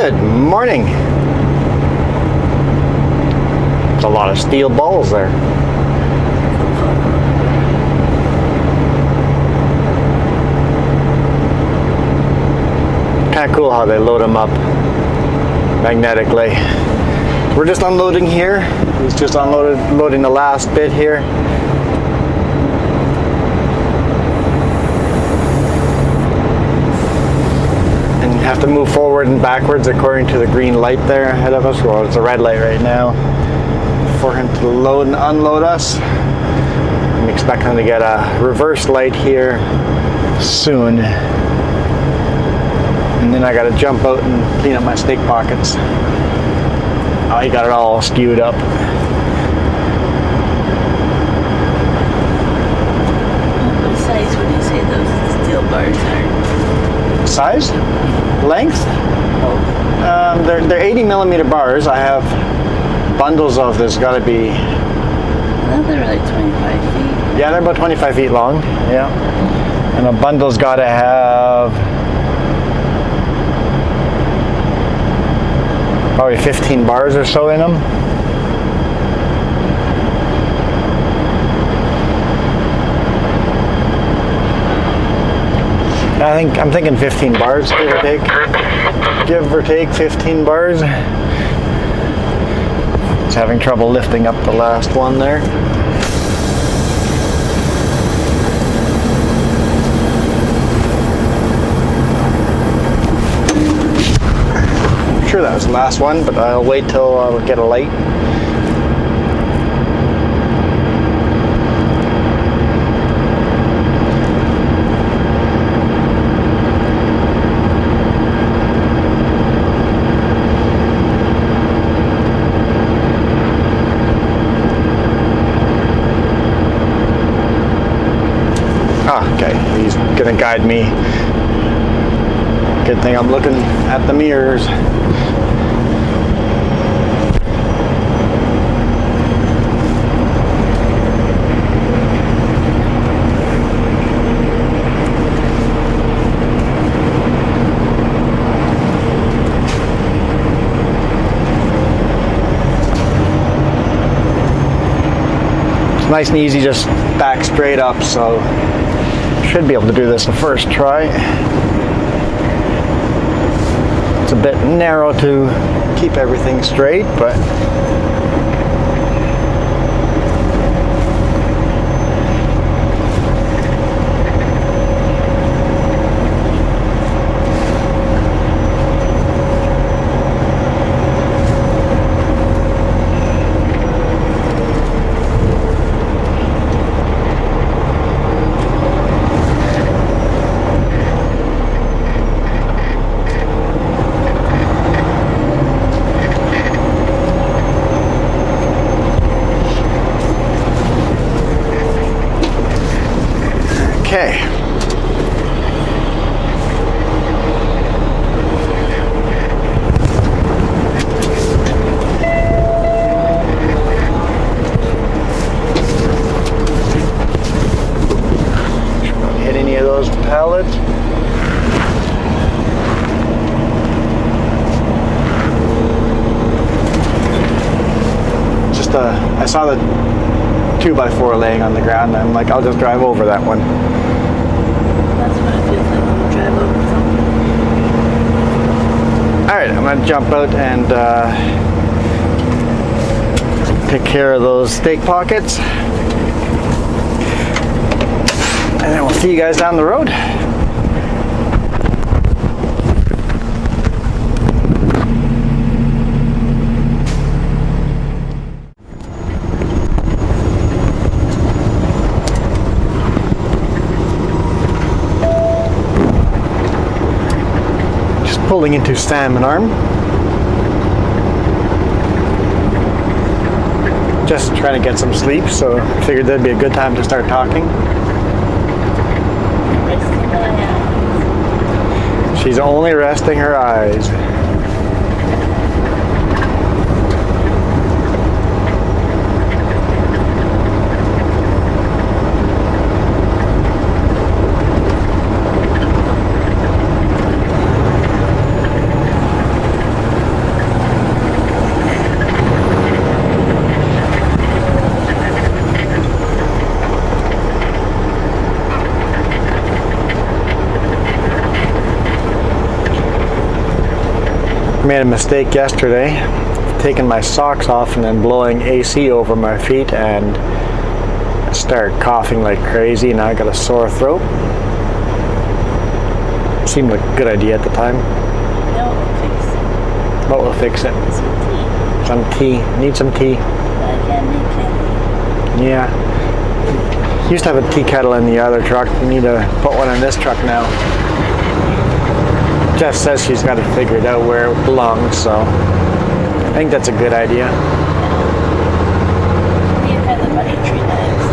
Good morning. There's a lot of steel balls there. Kind of cool how they load them up magnetically. We're just unloading here. He's just loading the last bit here. Have to move forward and backwards according to the green light there ahead of us. Well, it's a red light right now for him to load and unload us. I'm expecting to get a reverse light here soon. And then I got to jump out and clean up my steak pockets. Oh, he got it all skewed up. What size would you say those steel bars are? Size? Length? Oh. They're 80 millimeter bars. I have bundles of this. Got to be. I thought they were like 25 feet. Yeah, they're about 25 feet long. Yeah, and a bundle's got to have probably 15 bars or so in them. I'm thinking 15 bars, give or take. Give or take 15 bars. Just having trouble lifting up the last one there. I'm sure that was the last one, but I'll wait till I get a light. Okay, he's gonna guide me. Good thing I'm looking at the mirrors. It's nice and easy, just back straight up, so should be able to do this the first try. It's a bit narrow to keep everything straight, but okay. Don't hit any of those pallets. Just I saw the 2x4 laying on the ground, and I'm like, I'll just drive over that one. That's what it feels like when you drive over something. Alright, I'm going to jump out and take care of those steak pockets. And then we'll see you guys down the road. Pulling into Salmon Arm. Just trying to get some sleep, so I figured that'd be a good time to start talking. Resting my eyes. She's only resting her eyes. made a mistake yesterday, taking my socks off and then blowing AC over my feet, and I started coughing like crazy. Now I got a sore throat. Seemed like a good idea at the time. No, we'll fix it. What will fix it? Some tea. Some tea. Need some tea. I can't make candy. Yeah. Used to have a tea kettle in the other truck. We need to put one in this truck now. Jess says she's got it figured out where it belongs, so I think that's a good idea. You had the money tree next.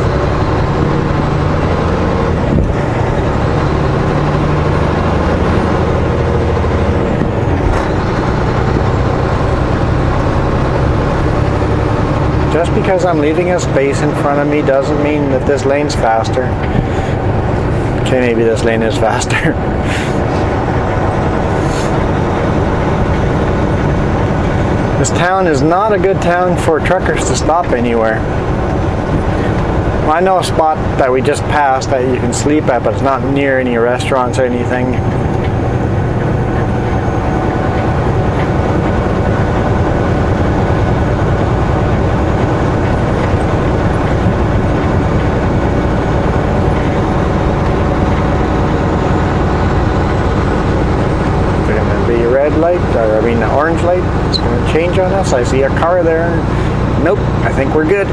Just because I'm leaving a space in front of me doesn't mean that this lane's faster. Okay, maybe this lane is faster. This town is not a good town for truckers to stop anywhere. Well, I know a spot that we just passed that you can sleep at, but it's not near any restaurants or anything. Orange light. It's going to change on us. I see a car there. Nope, I think we're good.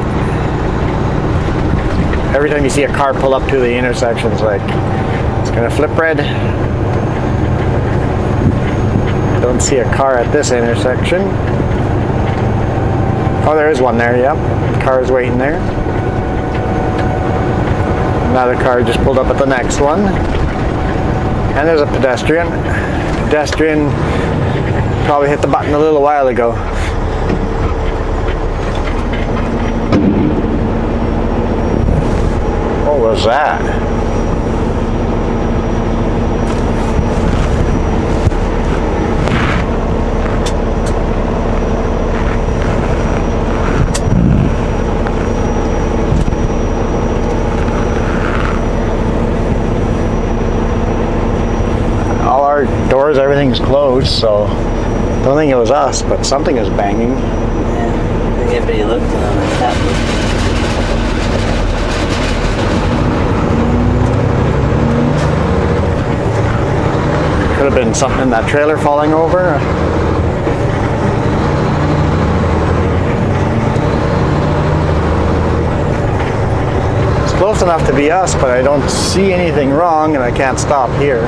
Every time you see a car pull up to the intersection, it's like it's going to flip red. Don't see a car at this intersection. Oh, there is one there. Yep, the car is waiting there. Another car just pulled up at the next one, and there's a pedestrian. Pedestrian probably hit the button a little while ago. What was that? All our doors, everything's closed, so I don't think it was us, but something is banging. Yeah, I think everybody looked on the tablet. Could have been something in that trailer falling over. It's close enough to be us, but I don't see anything wrong, and I can't stop here.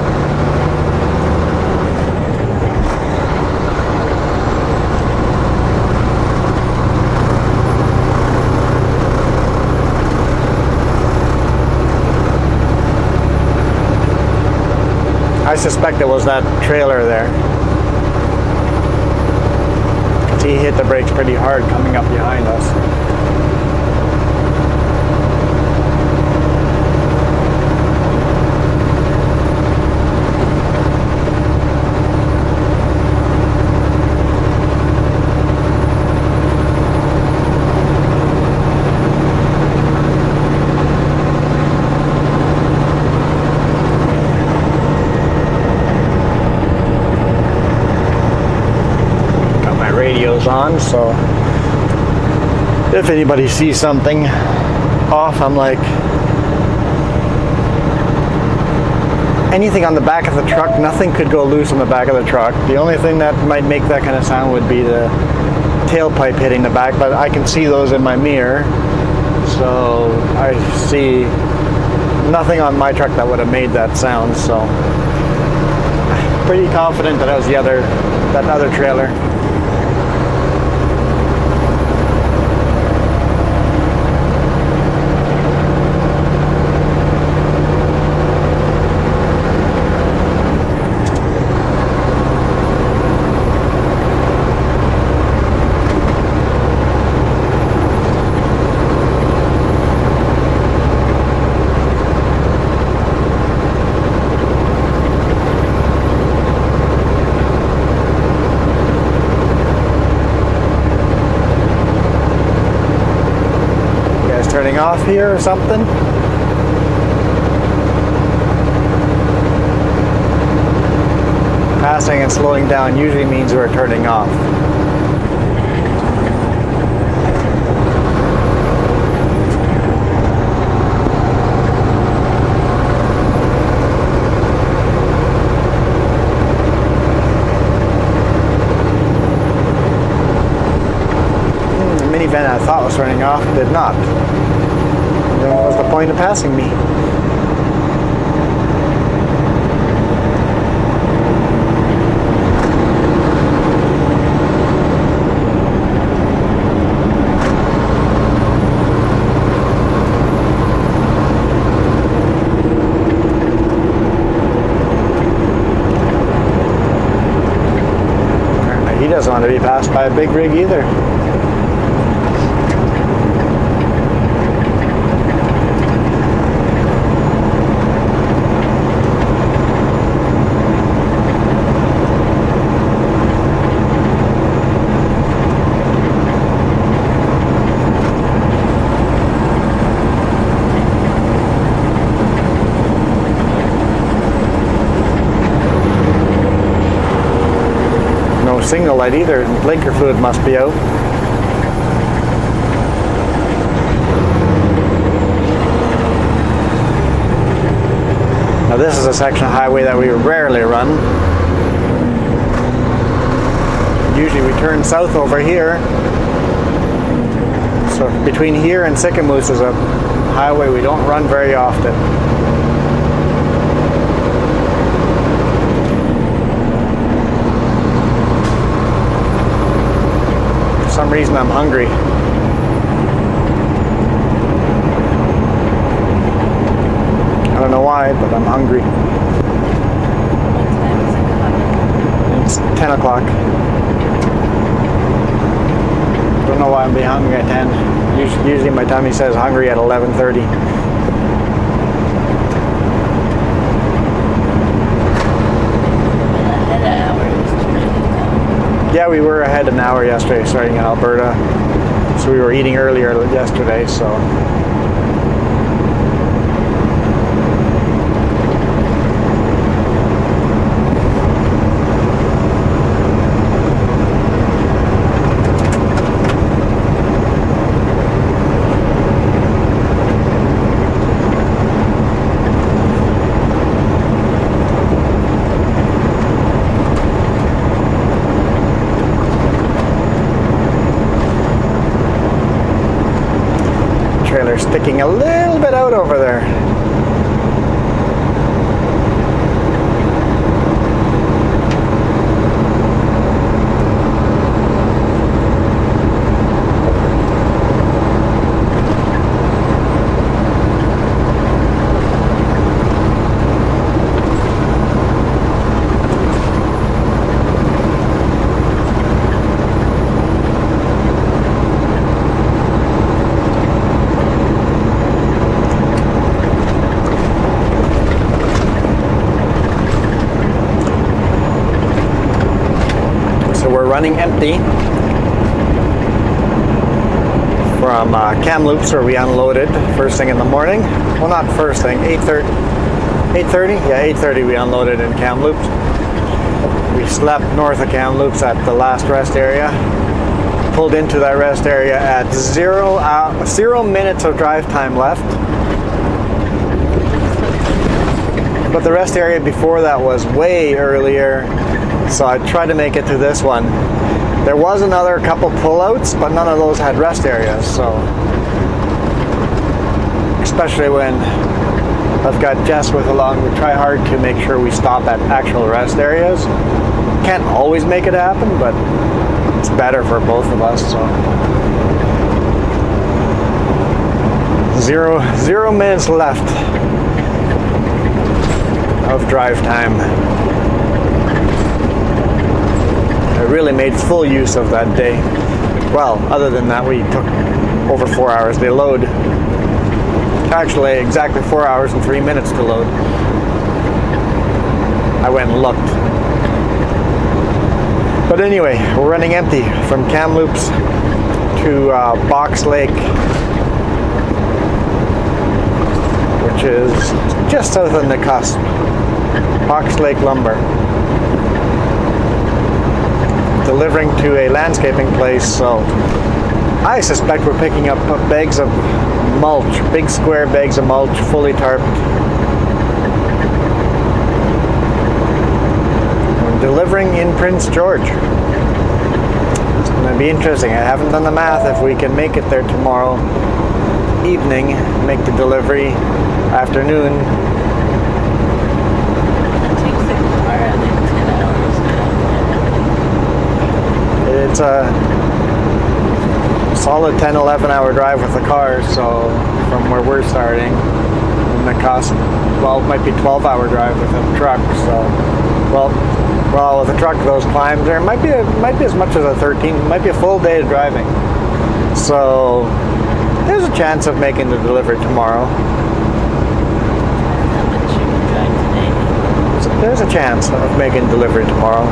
I suspect it was that trailer there. He hit the brakes pretty hard coming up behind us. On, so if anybody sees something off, I'm like, anything on the back of the truck, nothing could go loose on the back of the truck. The only thing that might make that kind of sound would be the tailpipe hitting the back, but I can see those in my mirror, so I see nothing on my truck that would have made that sound. So I'm pretty confident that it was that other trailer. Turning off here or something. passing and slowing down usually means we're turning off. The minivan I thought was turning off did not. Then what was the point of passing me? He doesn't want to be passed by a big rig either. No signal light either, and blinker fluid must be out. Now this is a section of highway that we rarely run. Usually we turn south over here. So between here and Sycamoose is a highway we don't run very often. For some reason I'm hungry. I don't know why, but I'm hungry. It's 10 o'clock. Don't know why I'm being hungry at 10. Usually my tummy says hungry at 11:30. Yeah, we were ahead an hour yesterday starting in Alberta. So we were eating earlier yesterday, so. Trailer sticking a little bit out over there. We're running empty from Kamloops, where we unloaded first thing in the morning. Well, not first thing, 8:30. 8:30? Yeah, 8:30 we unloaded in Kamloops. We slept north of Kamloops at the last rest area. Pulled into that rest area at 0 minutes of drive time left. But the rest area before that was way earlier. So I tried to make it to this one. There was another couple pullouts, but none of those had rest areas. So, especially when I've got Jess with along, we try hard to make sure we stop at actual rest areas. Can't always make it happen, but it's better for both of us. So, 0 minutes left of drive time. I really made full use of that day. Well, other than that, we took over 4 hours to load. Actually, exactly 4 hours and 3 minutes to load. I went and looked. But anyway, we're running empty from Kamloops to Box Lake, which is just south of the cusp. Box Lake Lumber. delivering to a landscaping place, so I suspect we're picking up bags of mulch, big square bags of mulch, fully tarped. We're delivering in Prince George. It's going to be interesting. I haven't done the math if we can make it there tomorrow evening, make the delivery afternoon. It takes the car, I think, 10 hours. It's a solid 10-11 hour drive with the car, so from where we're starting, and the cost, well, it might be 12-hour drive with a truck. So, well, with a truck, those climbs there might be as much as a 13, might be a full day of driving. So there's a chance of making the delivery tomorrow. How much you can drive today? So there's a chance of making delivery tomorrow.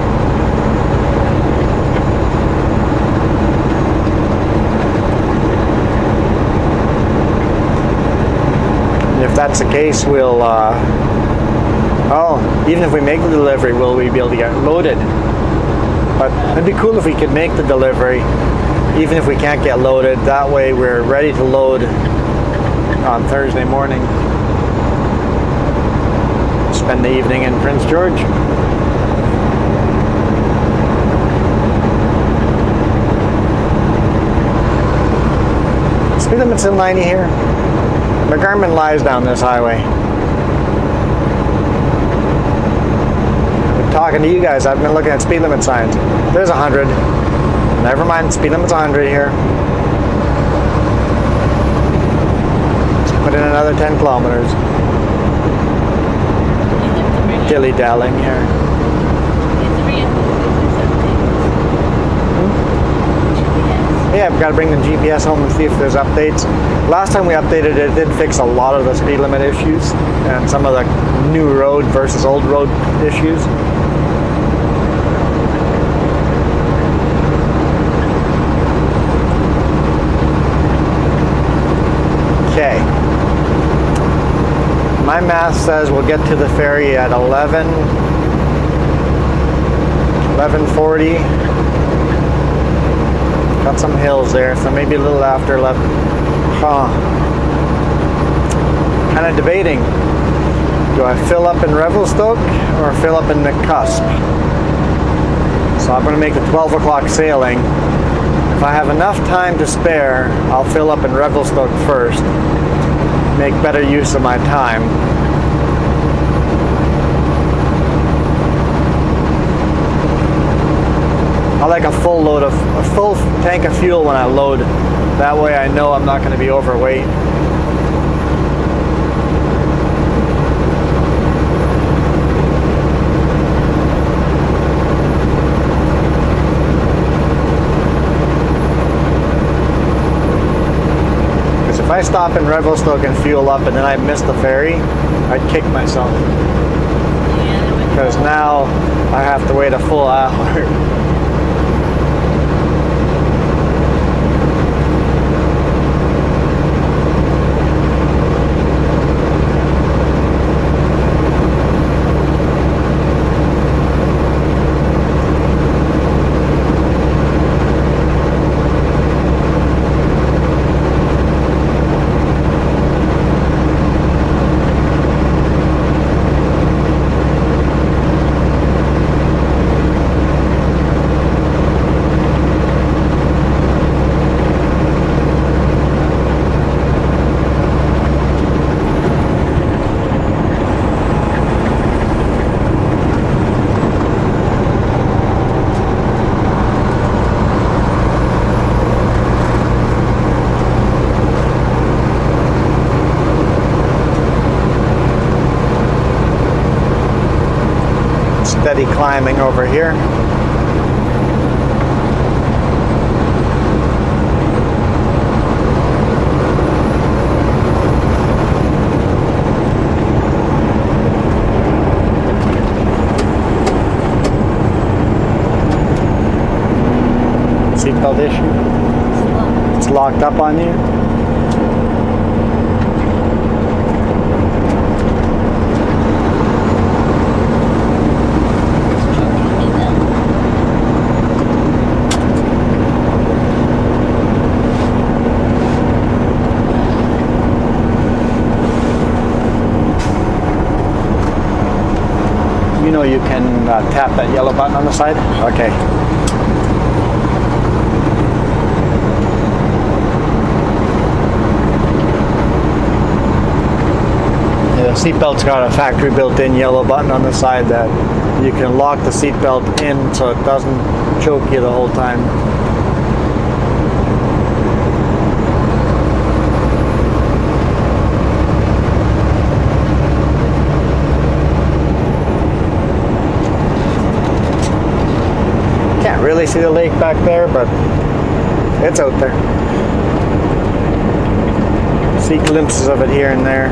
If that's the case, we'll, even if we make the delivery, will we be able to get loaded? But it'd be cool if we could make the delivery, even if we can't get loaded. That way we're ready to load on Thursday morning. Spend the evening in Prince George. Speed limit's still 90 here. McGarmin lies down this highway. I've been talking to you guys. I've been looking at speed limit signs. There's 100. Never mind, speed limit's 100 here. Let's put in another 10 kilometers. Dilly-dallying here. Yeah, I've got to bring the GPS home and see if there's updates. Last time we updated it, it did fix a lot of the speed limit issues and some of the new road versus old road issues. Okay. My math says we'll get to the ferry at 11:40. Got some hills there, so maybe a little after 11. Kind of debating. Do I fill up in Revelstoke or fill up in the Cusp? So I'm going to make the 12 o'clock sailing. If I have enough time to spare, I'll fill up in Revelstoke first. Make better use of my time. I like a full tank of fuel when I load. That way I know I'm not going to be overweight. Because if I stop in Revelstoke and fuel up and then I miss the ferry, I'd kick myself. Because now I have to wait a full hour. Steady climbing over here. Seatbelt issue? It's locked up on you? tap that yellow button on the side? Okay. The seatbelt's got a factory built-in yellow button on the side that you can lock the seatbelt in so it doesn't choke you the whole time. Can't really see the lake back there, but it's out there. See glimpses of it here and there.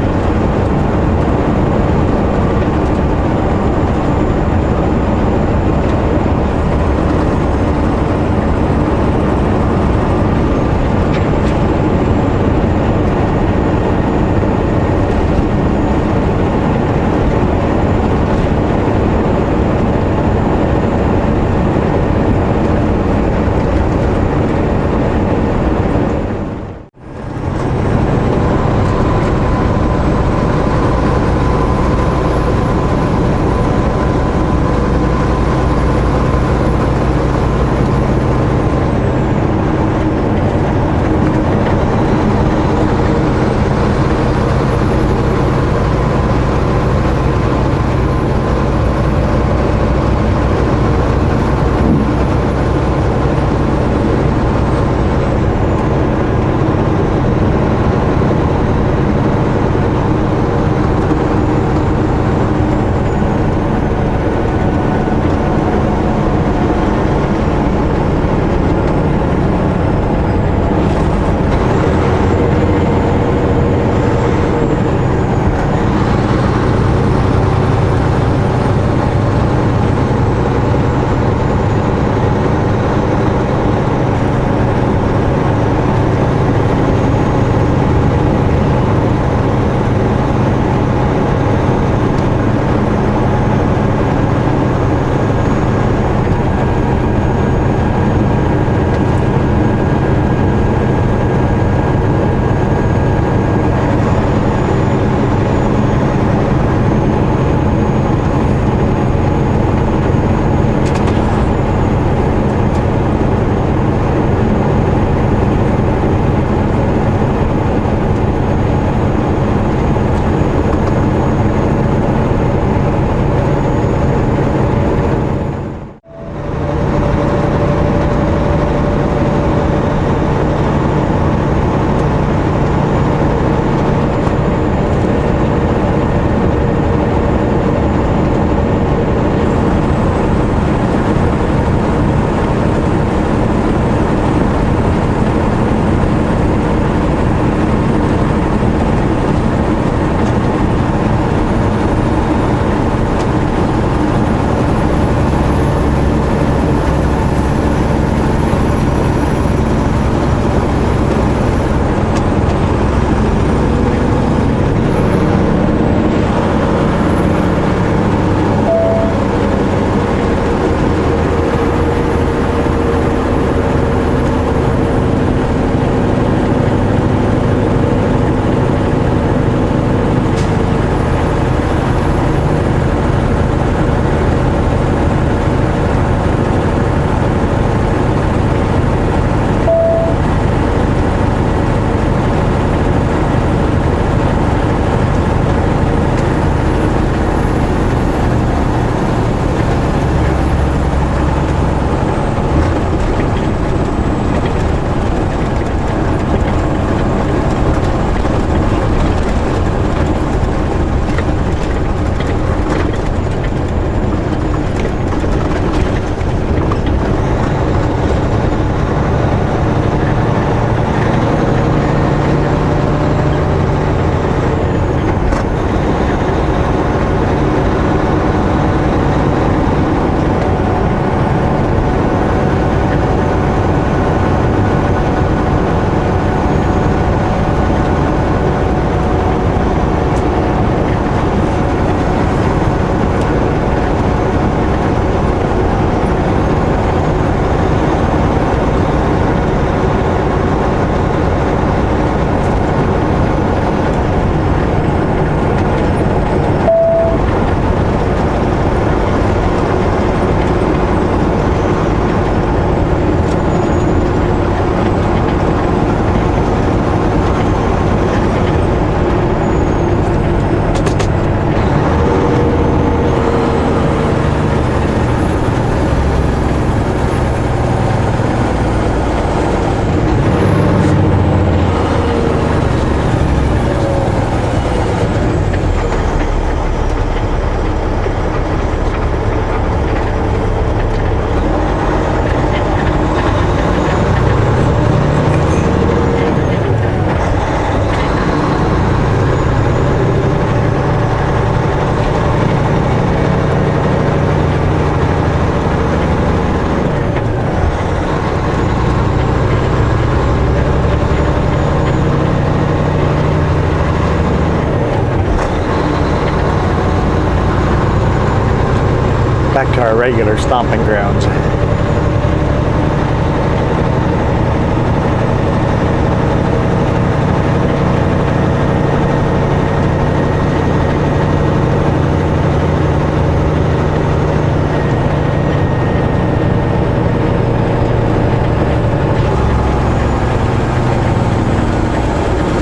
to our regular stomping grounds.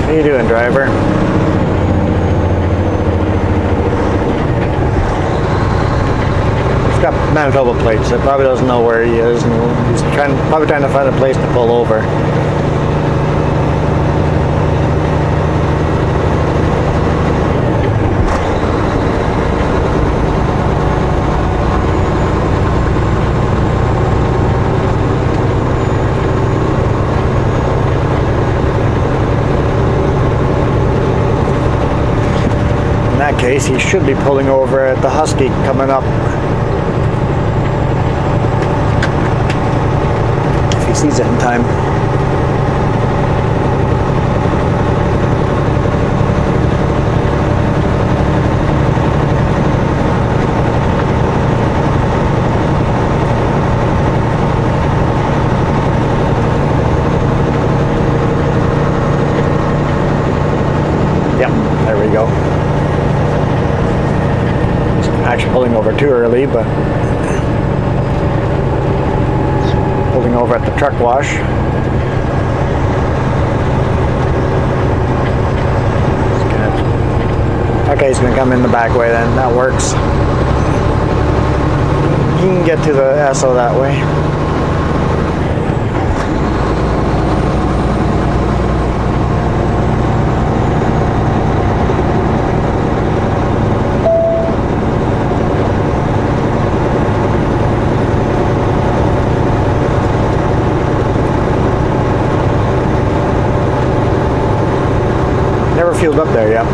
How you doing, driver? He's got Manitoba plates, so he probably doesn't know where he is, and he's probably trying to find a place to pull over. In that case, he should be pulling over at the Husky coming up. If he sees it in time. Yep, there we go. Actually pulling over too early, but pulling over at the truck wash. Okay, he's going to come in the back way then. That works. You can get to the Esso that way. Never fueled up there yet.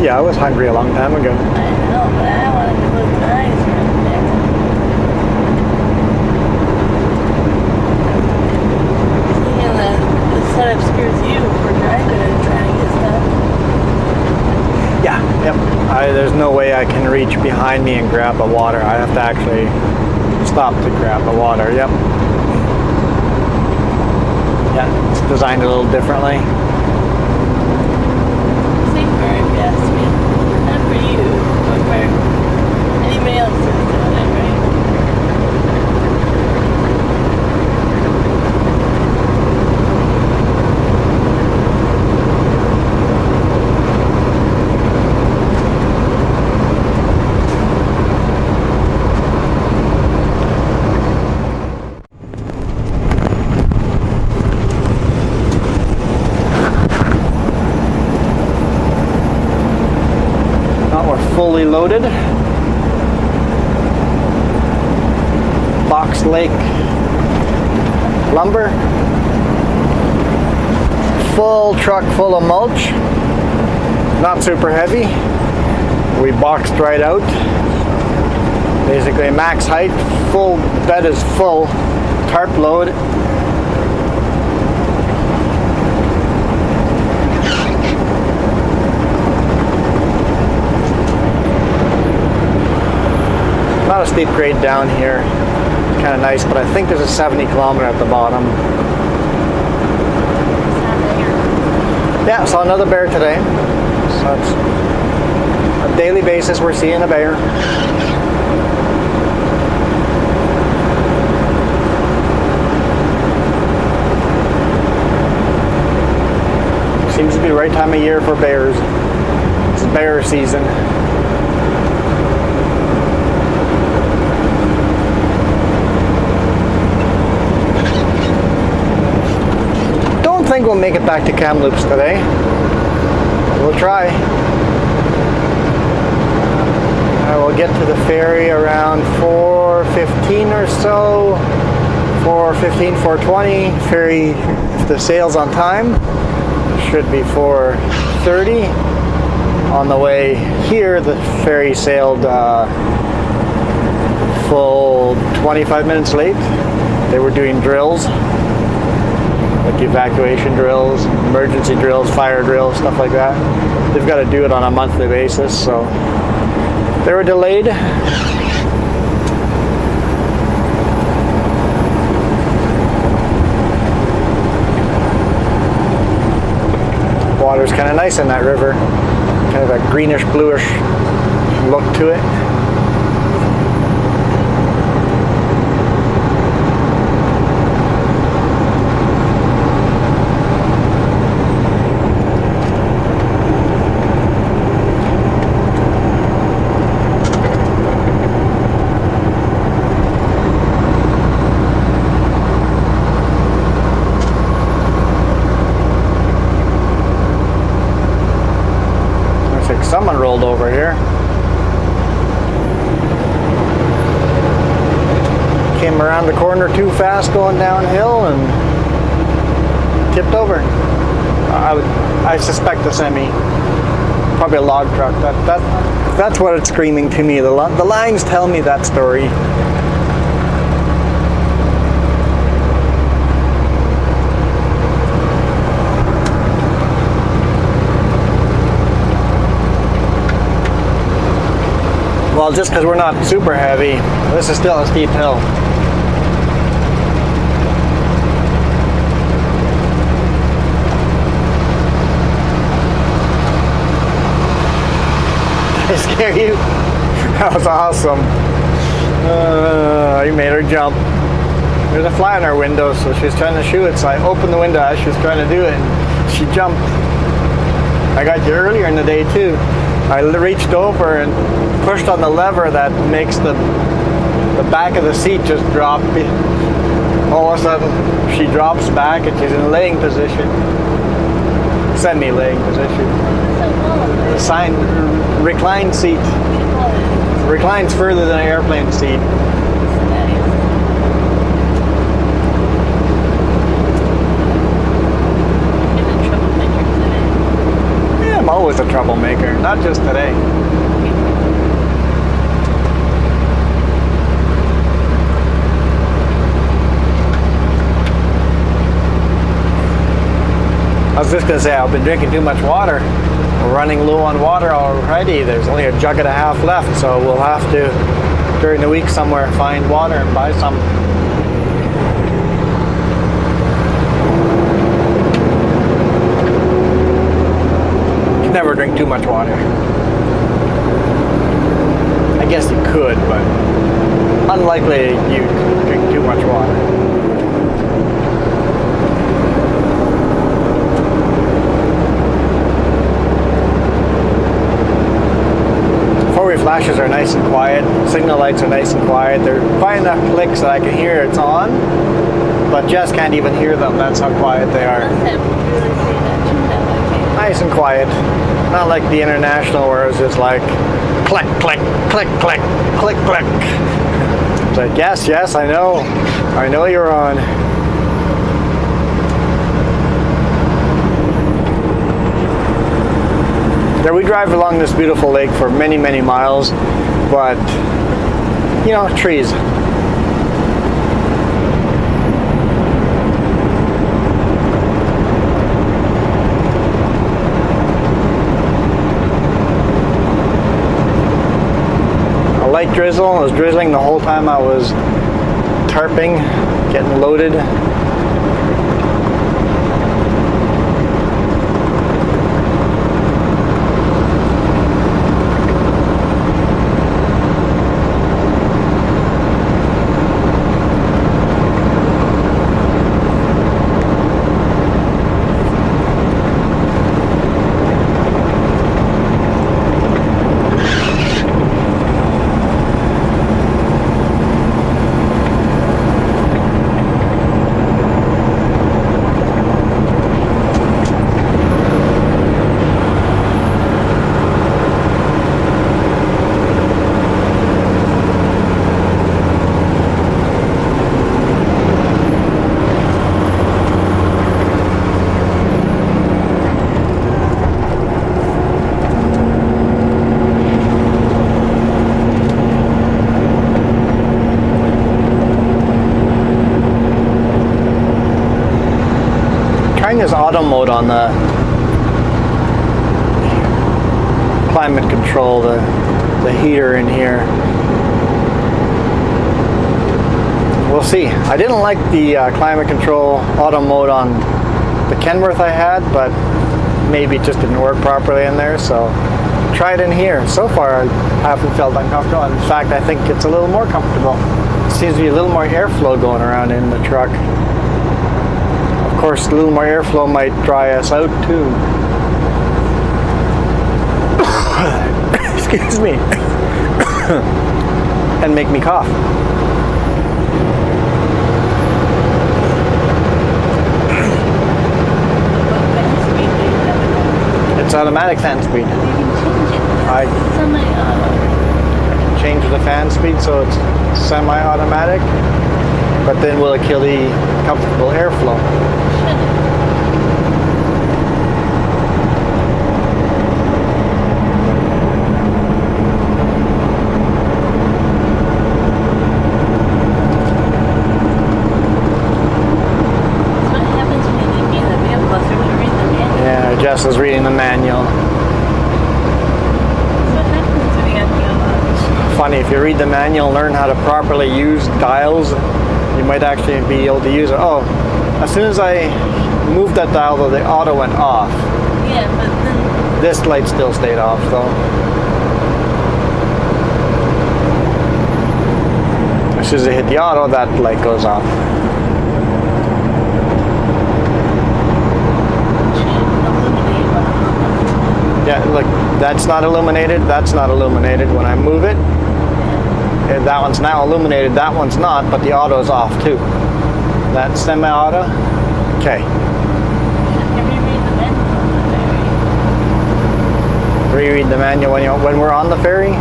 Yeah, I was hungry a long time ago. I know, but I wanted to close my eyes for a minute. Thinking that the setup scares you for driving and trying to get stuff. Yeah, yep. There's no way I can reach behind me and grab the water. I have to actually stop to grab the water. Yep. Yeah, it's designed a little differently. Safer, if you ask me. Not for you, but for anybody else that's doing it, right? Fully loaded. Box Lake lumber. Full truck full of mulch. Not super heavy. We boxed right out. Basically max height. Full bed is full. Tarp load. Not a steep grade down here. Kind of nice, but I think there's a 70 kilometer at the bottom. Yeah, saw another bear today. So it's a daily basis we're seeing a bear. Seems to be the right time of year for bears. It's bear season. I think we'll make it back to Kamloops today. We'll try. I will get to the ferry around 4:15 or so. 4:15, 4:20. Ferry, if the sail's on time, should be 4:30. On the way here, the ferry sailed full 25 minutes late. They were doing drills. Like evacuation drills, emergency drills, fire drills, stuff like that. They've got to do it on a monthly basis, so they were delayed. Water's kind of nice in that river. Kind of a greenish, bluish look to it. Someone rolled over here. Came around the corner too fast going downhill and tipped over. I suspect a semi. Probably a log truck. That's what it's screaming to me. The lines tell me that story. Well, just because we're not super heavy, this is still a steep hill. Did I scare you? That was awesome. You made her jump. There's a fly in our window, so she was trying to shoot it, so I opened the window as she was trying to do it, and she jumped. I got you earlier in the day, too. I reached over and pushed on the lever that makes the back of the seat just drop. All of a sudden, she drops back and she's in laying position. Semi-laying position. The sign, reclined seat. Reclines further than an airplane seat. I'm always a troublemaker, not just today. I was just gonna say I've been drinking too much water. We're running low on water already. There's only a jug and a half left, so we'll have to, during the week somewhere, find water and buy some. You never drink too much water. I guess you could, but unlikely you drink too much water. Flashes are nice and quiet. Signal lights are nice and quiet. They're quiet enough clicks that I can hear it's on, but Jess can't even hear them. That's how quiet they are. Nice and quiet. Not like the International where it's just like click, click, click, click, click, click. It's like, yes, yes, I know you're on. There, we drive along this beautiful lake for many, many miles, but, you know, trees. A light drizzle. It was drizzling the whole time I was tarping, getting loaded. This auto mode on the climate control, the heater in here. We'll see. I didn't like the climate control auto mode on the Kenworth I had, but maybe it just didn't work properly in there, so try it in here. So far I haven't felt uncomfortable. In fact, I think it's a little more comfortable. It seems to be a little more airflow going around in the truck. Of course, a little more airflow might dry us out too. Excuse me. And make me cough. It's automatic fan speed. I can change the fan speed so it's semi-automatic, but then will it kill the comfortable airflow? Jess is reading the manual. It's funny, if you read the manual and learn how to properly use dials, you might actually be able to use it. Oh, as soon as I moved that dial, though, the auto went off. Yeah, but then... This light still stayed off, though. As soon as I hit the auto, that light goes off. Yeah, look, that's not illuminated, that's not illuminated. When I move it, that one's now illuminated, that one's not, but the auto's off too. That's semi-auto. Okay. Reread the manual when we're on the ferry?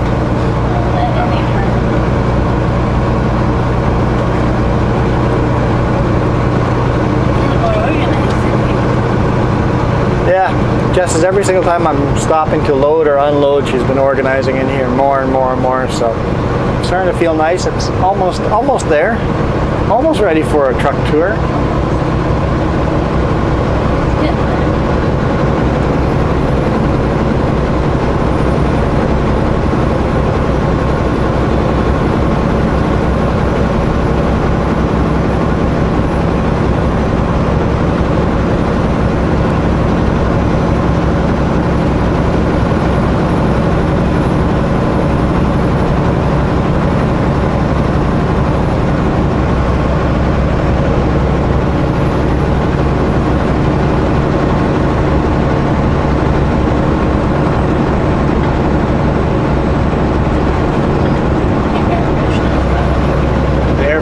Yeah, passes every single time I'm stopping to load or unload. She's been organizing in here more and more and more. So I'm starting to feel nice. It's almost there. Almost ready for a truck tour.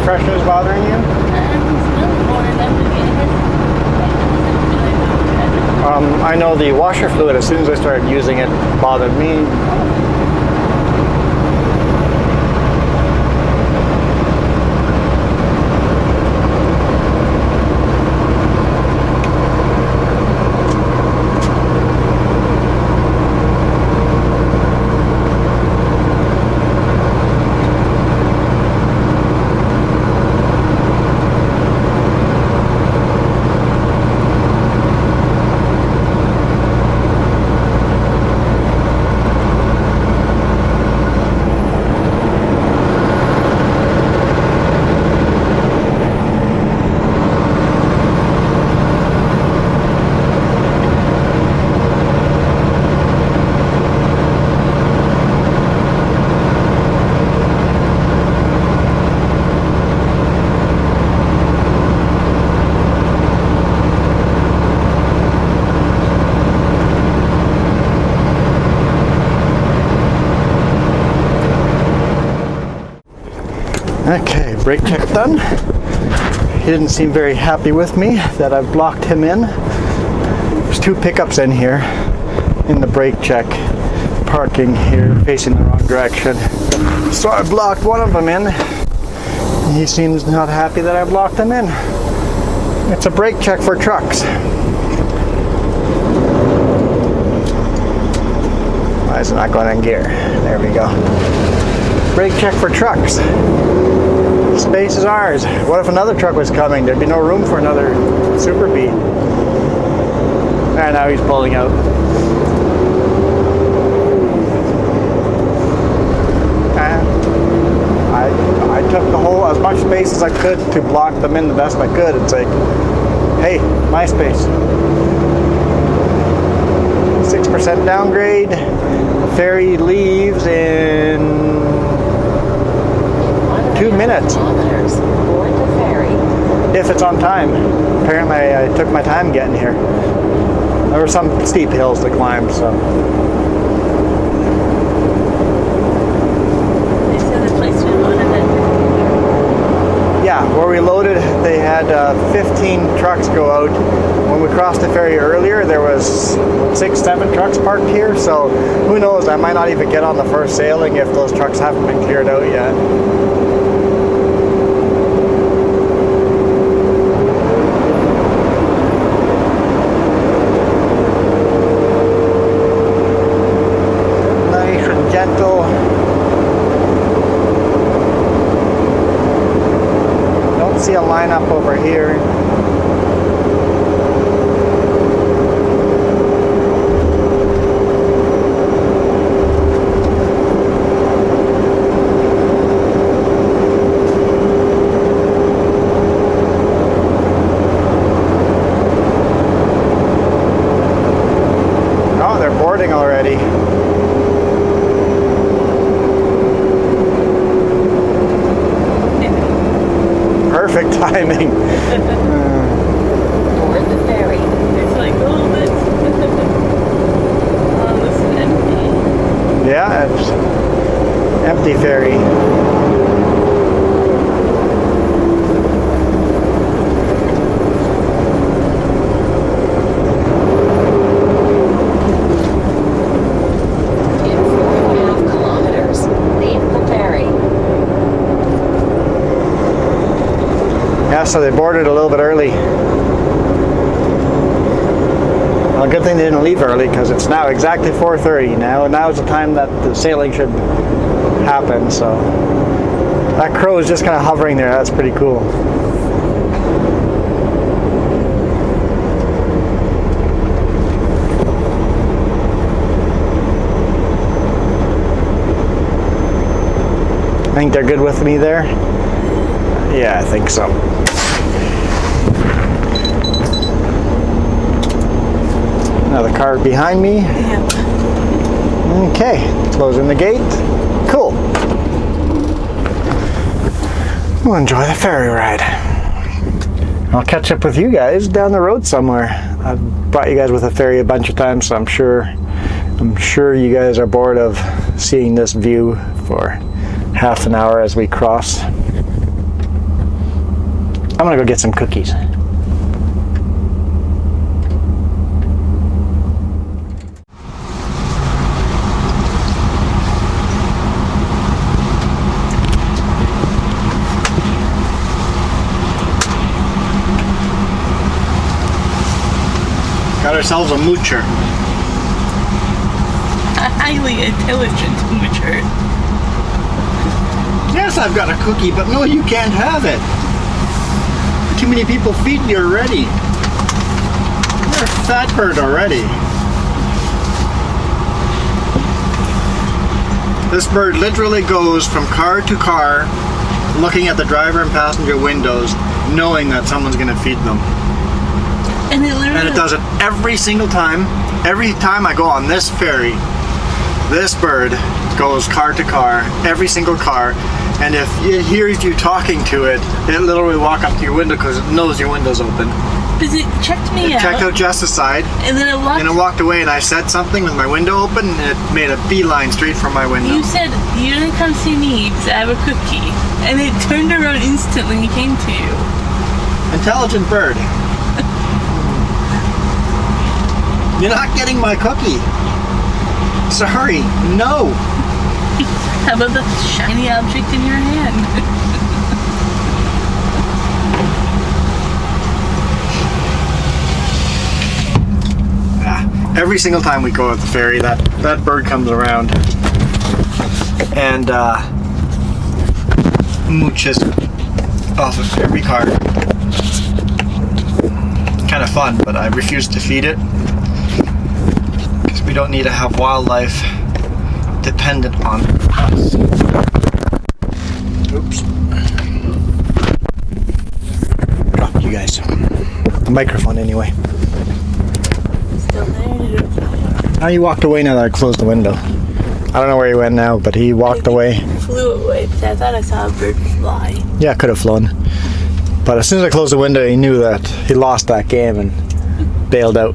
Freshener is bothering you? I know the washer fluid, as soon as I started using it, bothered me. Okay, brake check done. He didn't seem very happy with me that I've blocked him in. There's two pickups in here in the brake check, parking here facing the wrong direction. So I blocked one of them in. He seems not happy that I blocked him in. It's a brake check for trucks. Why is it not going in gear? There we go. Brake check for trucks. Space is ours. What if another truck was coming? There'd be no room for another Super Bee. And now he's pulling out. And I took the whole, as much space as I could to block them in the best I could and say, hey, my space. 6% downgrade. Ferry leaves in 2 minutes. If it's on time. Apparently I took my time getting here. There were some steep hills to climb, so. They said the place we loaded it. Yeah, where we loaded, they had 15 trucks go out. When we crossed the ferry earlier, there was 6-7 trucks parked here, so who knows, I might not even get on the first sailing if those trucks haven't been cleared out yet. Nice and gentle. Don't see a lineup over here. Already. Perfect timing. Board the ferry. It's like, oh, this. Oh, this is empty. Yeah, it's empty ferry. So they boarded a little bit early. Well, good thing they didn't leave early because it's now exactly 4:30 now, and now is the time that the sailing should happen. So that crow is just kind of hovering there. That's pretty cool. I think they're good with me there. Yeah, I think so. Another car behind me. Yep. Okay, closing the gate. Cool. We'll enjoy the ferry ride. I'll catch up with you guys down the road somewhere. I've brought you guys with a ferry a bunch of times, so I'm sure you guys are bored of seeing this view for half an hour as we cross. I'm gonna go get some cookies. Got ourselves a moocher. A highly intelligent moocher. Yes, I've got a cookie, but no, you can't have it. Too many people feeding you already. You're a fat bird already. This bird literally goes from car to car, looking at the driver and passenger windows, knowing that someone's going to feed them. And it does it every single time. Every time I go on this ferry, this bird goes car to car, every single car. And if it hears you talking to it, it literally walk up to your window because it knows your window's open. Because it checked me out. Checked out just the side. And then it walked away, and I said something with my window open, and it made a beeline straight from my window. You said you didn't come see me because I have a cookie. And it turned around instantly and came to you. Intelligent bird. You're not getting my cookie. Sorry, no. How about the shiny object in your hand? Every single time we go at the ferry, that bird comes around and mooches off of every car. Kind of fun, but I refuse to feed it because we don't need to have wildlife dependent on us. Oops. Dropped you guys. The microphone anyway. Still there? Now he walked away now that I closed the window. I don't know where he went now, but he walked away. Flew away, but I thought I saw a bird fly. Yeah, could have flown. But as soon as I closed the window, he knew that he lost that game and bailed out.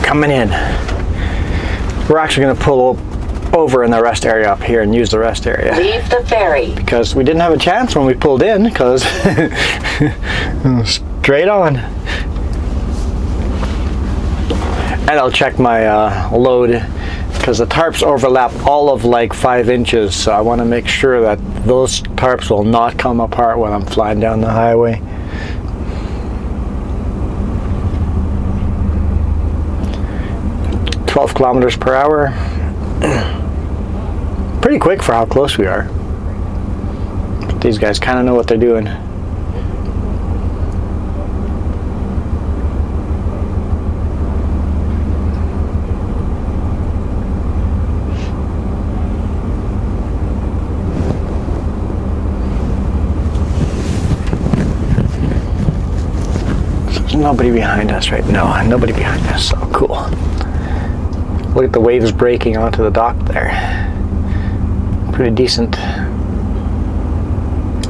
Coming in. We're actually going to pull over in the rest area up here and use the rest area. Leave the ferry. Because we didn't have a chance when we pulled in, because straight on. And I'll check my load, because the tarps overlap all of like 5 inches, so I want to make sure that those tarps will not come apart when I'm flying down the highway. Kilometers per hour. Pretty quick for how close we are. But these guys kind of know what they're doing. So there's nobody behind us right now. Nobody behind us. So cool. Look at the waves breaking onto the dock there. Pretty decent.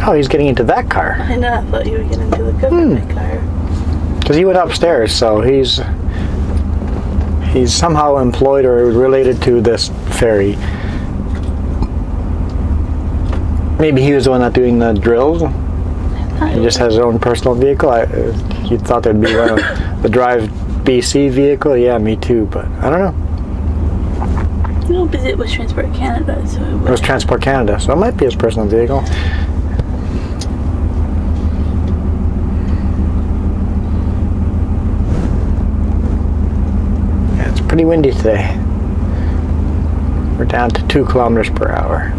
Oh, he's getting into that car. I know, I thought you were getting into the government car. Because he went upstairs, so he's somehow employed or related to this ferry. Maybe he was the one not doing the drills. He just has his own personal vehicle. You thought there'd be one of the Drive BC vehicle? Yeah, me too, but I don't know. No, but it was Transport Canada, so It was Transport Canada, so it might be his personal vehicle. Yeah, it's pretty windy today. We're down to 2 kilometers per hour.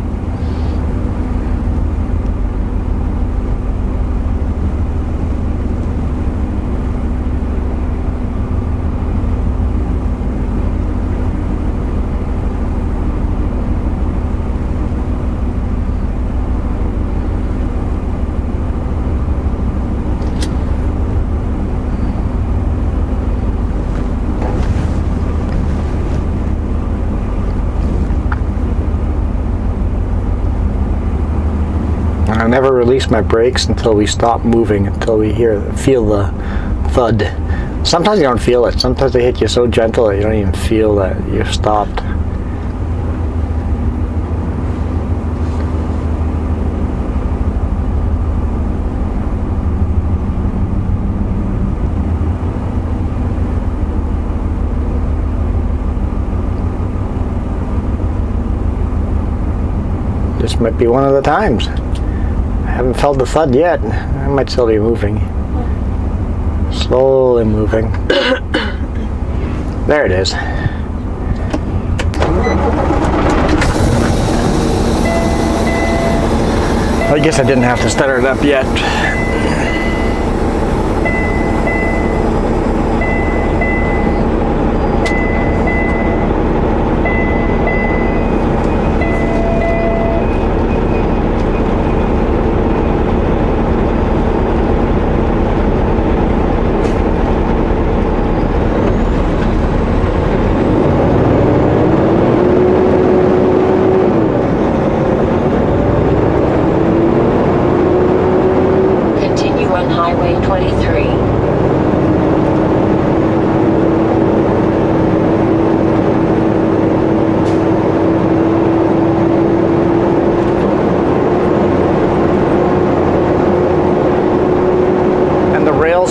I never release my brakes until we stop moving, until we feel the thud. Sometimes you don't feel it. Sometimes they hit you so gentle that you don't even feel that you've stopped. This might be one of the times. I haven't felt the thud yet. I might still be moving. Slowly moving. There it is. I guess I didn't have to start it up yet.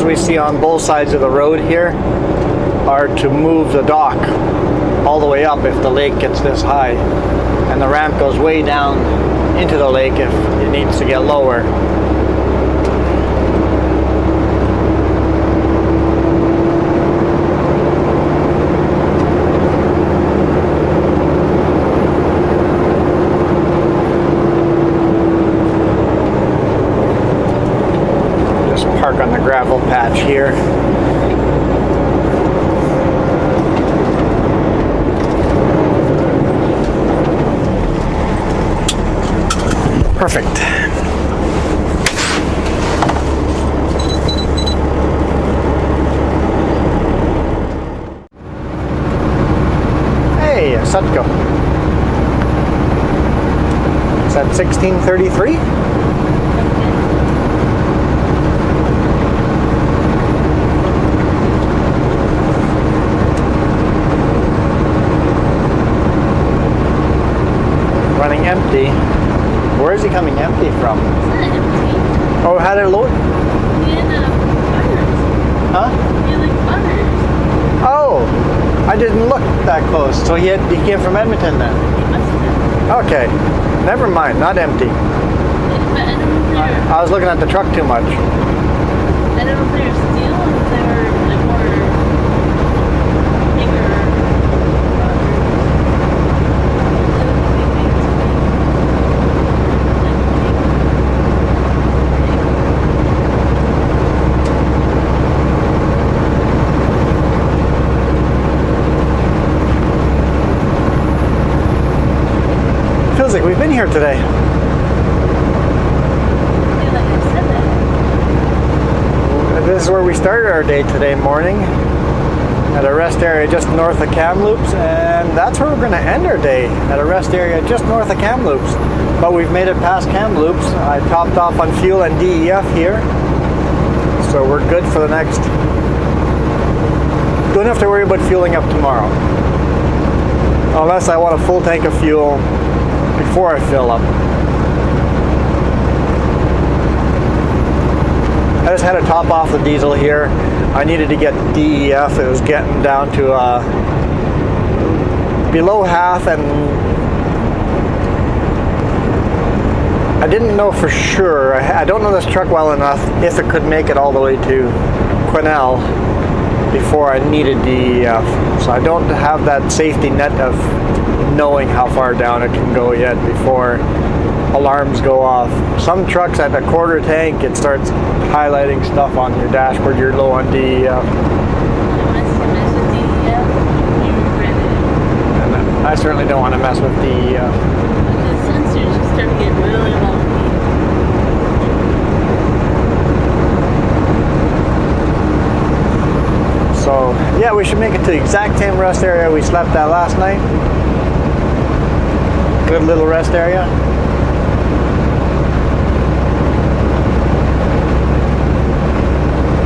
We see on both sides of the road here are to move the dock all the way up if the lake gets this high, and the ramp goes way down into the lake if it needs to get lower. Park on the gravel patch here. Perfect. Hey, Sutco. Is that 1633? Empty. Where is he coming empty from? It's not empty. Oh, how did it load? He had butters. Huh? He had like butters. Oh, I didn't look that close. So he came from Edmonton then. He must have. Okay, never mind. Not empty. But I don't know if they're. I was looking at the truck too much. I don't know if they're steel or if they were like more bigger. Feels like we've been here today. Yeah, like I said that. This is where we started our day today morning, at a rest area just north of Kamloops, and that's where we're going to end our day, at a rest area just north of Kamloops. But we've made it past Kamloops. I topped off on fuel and DEF here, so we're good for the next. Don't have to worry about fueling up tomorrow, unless I want a full tank of fuel before I fill up. I just had to top off the diesel here. I needed to get DEF. It was getting down to below half, and I didn't know for sure. I don't know this truck well enough if it could make it all the way to Quesnel before I needed DEF. So I don't have that safety net of knowing how far down it can go yet before alarms go off. Some trucks at a quarter tank, it starts highlighting stuff on your dashboard, you're low on DEF. I certainly don't want to mess with DEF. The sensors just start to get really wonky. So yeah, we should make it to the exact same rest area we slept at last night. Good little rest area.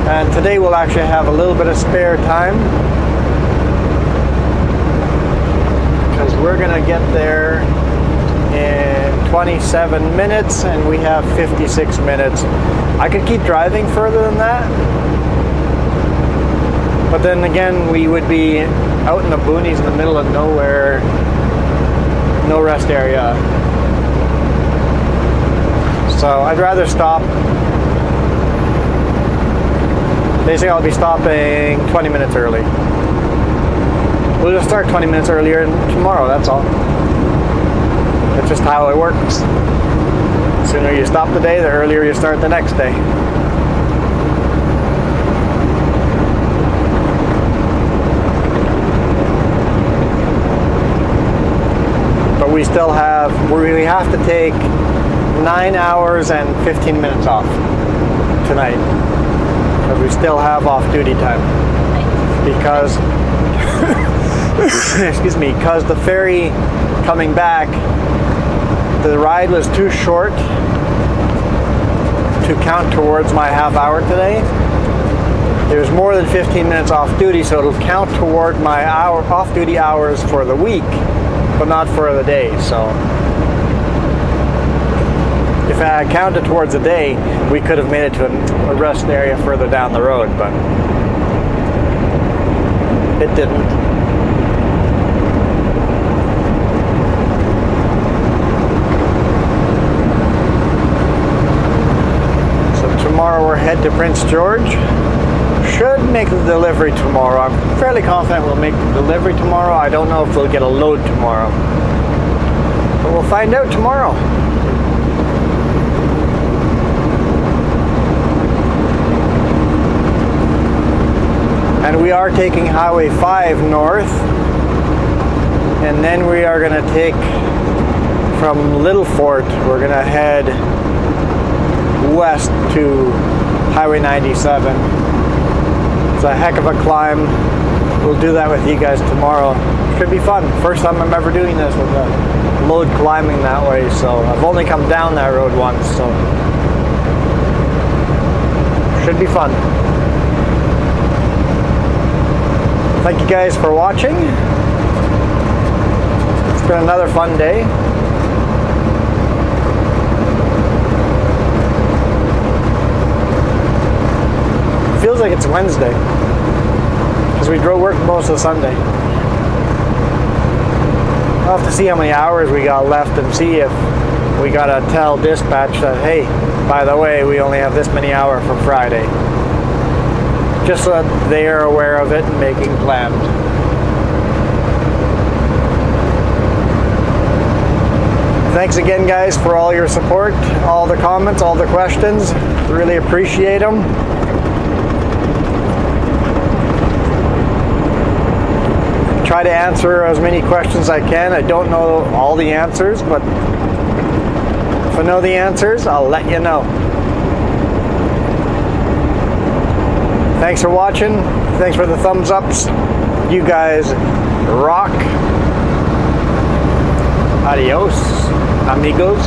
And today we'll actually have a little bit of spare time, because we're gonna get there in 27 minutes and we have 56 minutes. I could keep driving further than that, but then again we would be out in the boonies in the middle of nowhere, no rest area. So I'd rather stop. Basically I'll be stopping 20 minutes early. We'll just start 20 minutes earlier tomorrow, that's all. That's just how it works. The sooner you stop the day, the earlier you start the next day. But we still have, we have to take 9 hours and 15 minutes off tonight, because we still have off-duty time. Because excuse me, because the ferry coming back, the ride was too short to count towards my half hour today. There's more than 15 minutes off duty, so it'll count toward my off-duty hours for the week, but not for the day. So if I counted towards the day, we could have made it to a rest area further down the road, but it didn't. Tomorrow we're head to Prince George. Should make the delivery tomorrow. I'm fairly confident we'll make the delivery tomorrow. I don't know if we'll get a load tomorrow, but we'll find out tomorrow. And we are taking Highway 5 north, and then we are going to take from Little Fort, we're going to head west to Highway 97. It's a heck of a climb. We'll do that with you guys tomorrow. Should be fun. First time I'm ever doing this with a load climbing that way, so I've only come down that road once, so should be fun. Thank you guys for watching. It's been another fun day. Feels like it's Wednesday, because we drove work most of Sunday. I'll have to see how many hours we got left and see if we gotta tell dispatch that, hey, by the way, we only have this many hours for Friday. Just so that they are aware of it and making plans. Thanks again, guys, for all your support, all the comments, all the questions. Really appreciate them. Try to answer as many questions as I can. I don't know all the answers, but if I know the answers, I'll let you know. Thanks for watching. Thanks for the thumbs ups. You guys rock. Adios, amigos.